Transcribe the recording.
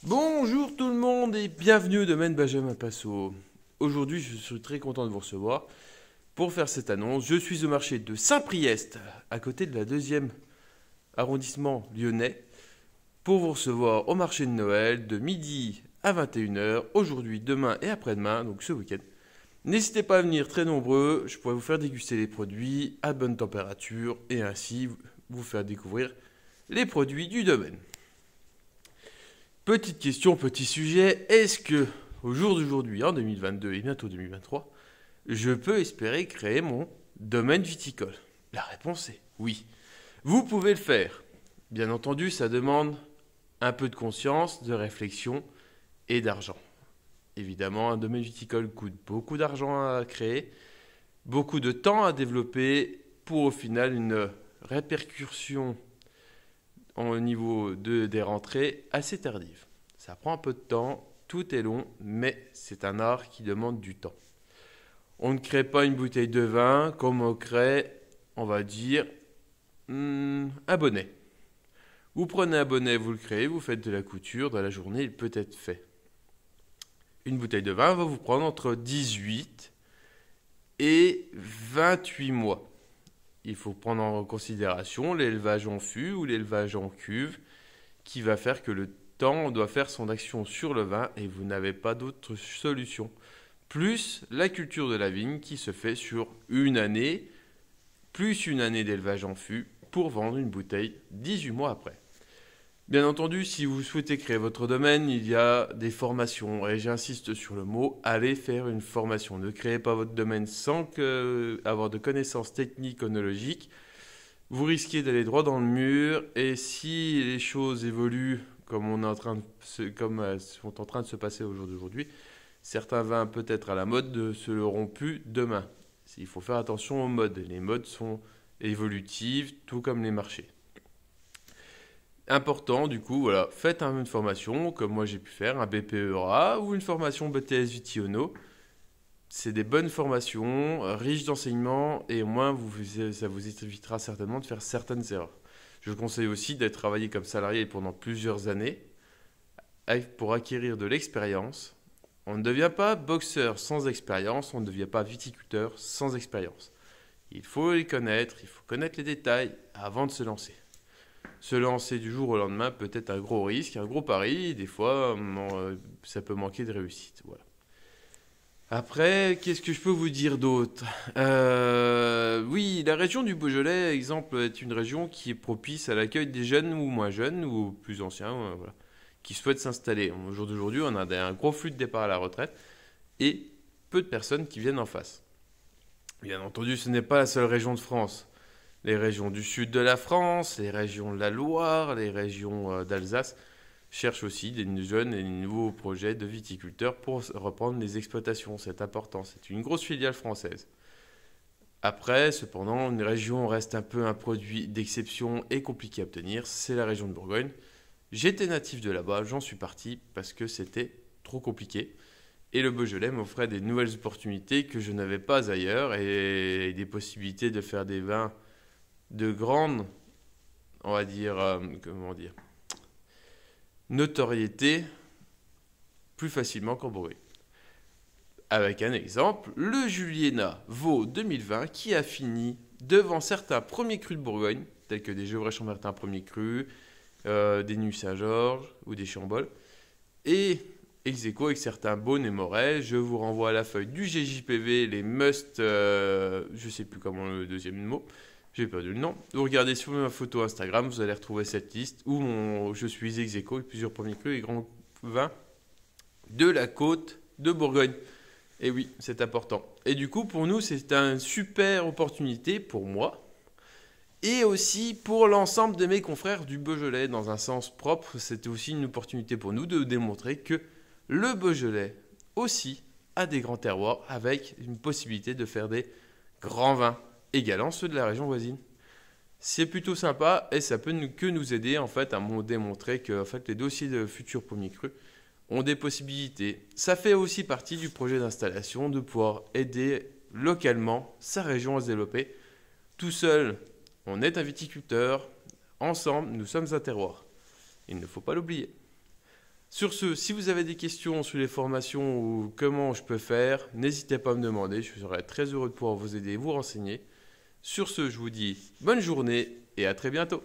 Bonjour tout le monde et bienvenue au domaine Benjamin Passot. Aujourd'hui, je suis très content de vous recevoir. Pour faire cette annonce, je suis au marché de Saint-Priest, à côté de la 2e arrondissement lyonnais, pour vous recevoir au marché de Noël de midi à 21h, aujourd'hui, demain et après-demain, donc ce week-end. N'hésitez pas à venir très nombreux, je pourrais vous faire déguster les produits à bonne température et ainsi vous faire découvrir les produits du domaine. Petite question, petit sujet, est-ce que au jour d'aujourd'hui, en 2022 et bientôt 2023, je peux espérer créer mon domaine viticole? La réponse est oui. Vous pouvez le faire. Bien entendu, ça demande un peu de conscience, de réflexion et d'argent. Évidemment, un domaine viticole coûte beaucoup d'argent à créer, beaucoup de temps à développer pour au final une répercussion au niveau des rentrées assez tardive. Ça prend un peu de temps, tout est long, mais c'est un art qui demande du temps. On ne crée pas une bouteille de vin comme on crée, on va dire, un bonnet. Vous prenez un bonnet, vous le créez, vous faites de la couture, dans la journée, il peut être fait. Une bouteille de vin va vous prendre entre 18 et 28 mois. Il faut prendre en considération l'élevage en fût ou l'élevage en cuve qui va faire que le temps doit faire son action sur le vin et vous n'avez pas d'autre solution. Plus la culture de la vigne qui se fait sur une année, plus une année d'élevage en fût pour vendre une bouteille 18 mois après. Bien entendu, si vous souhaitez créer votre domaine, il y a des formations et j'insiste sur le mot, allez faire une formation. Ne créez pas votre domaine sans avoir de connaissances techniques, onologiques. Vous risquez d'aller droit dans le mur et si les choses évoluent comme elles sont en train de se passer au jour d'aujourd'hui, certains vins peut-être à la mode ne se l'auront plus demain. Il faut faire attention aux modes. Les modes sont évolutives, tout comme les marchés. Important, du coup, voilà, faites une formation, comme moi j'ai pu faire, un BPEA ou une formation BTS Vitiono. C'est des bonnes formations, riches d'enseignements, et au moins ça vous évitera certainement de faire certaines erreurs. Je vous conseille aussi d'être travaillé comme salarié pendant plusieurs années pour acquérir de l'expérience. On ne devient pas boxeur sans expérience, on ne devient pas viticulteur sans expérience. Il faut les connaître, il faut connaître les détails avant de se lancer. Se lancer du jour au lendemain peut être un gros risque, un gros pari, et des fois ça peut manquer de réussite. Voilà. Après, qu'est-ce que je peux vous dire d'autre? Oui, la région du Beaujolais, exemple, est une région qui est propice à l'accueil des jeunes ou moins jeunes ou plus anciens voilà, qui souhaitent s'installer. Au jour d'aujourd'hui, on a un gros flux de départ à la retraite et peu de personnes qui viennent en face. Bien entendu, ce n'est pas la seule région de France. Les régions du sud de la France, les régions de la Loire, les régions d'Alsace cherchent aussi des jeunes et des nouveaux projets de viticulteurs pour reprendre les exploitations. C'est important, c'est une grosse filiale française. Après, cependant, une région reste un peu un produit d'exception et compliqué à obtenir, c'est la région de Bourgogne. J'étais natif de là-bas, j'en suis parti parce que c'était trop compliqué. Et le Beaujolais m'offrait des nouvelles opportunités que je n'avais pas ailleurs et des possibilités de faire des vins de grande, on va dire, notoriété plus facilement qu'en Bourgogne. Avec un exemple, le Juliénat Vaud 2020 qui a fini devant certains premiers crus de Bourgogne, tels que des Gevrey-Chambertin premiers crus, des Nuits Saint-Georges ou des Chambols, et ex aequo avec certains Beaune et Moret. Je vous renvoie à la feuille du GJPV, les must, je sais plus comment le deuxième mot, j'ai perdu le nom. Vous regardez sur ma photo Instagram, vous allez retrouver cette liste où je suis ex aequo avec plusieurs premiers crus et grands vins de la côte de Bourgogne. Et oui, c'est important. Et du coup, pour nous, c'est une super opportunité pour moi et aussi pour l'ensemble de mes confrères du Beaujolais. Dans un sens propre, c'était aussi une opportunité pour nous de démontrer que le Beaujolais aussi a des grands terroirs avec une possibilité de faire des grands vins égalant ceux de la région voisine. C'est plutôt sympa et ça peut que nous aider en fait à démontrer que en fait, les dossiers de futurs premiers crus ont des possibilités. Ça fait aussi partie du projet d'installation de pouvoir aider localement sa région à se développer. Tout seul, on est un viticulteur. Ensemble, nous sommes un terroir. Il ne faut pas l'oublier. Sur ce, si vous avez des questions sur les formations ou comment je peux faire, n'hésitez pas à me demander, je serai très heureux de pouvoir vous aider et vous renseigner. Sur ce, je vous dis bonne journée et à très bientôt.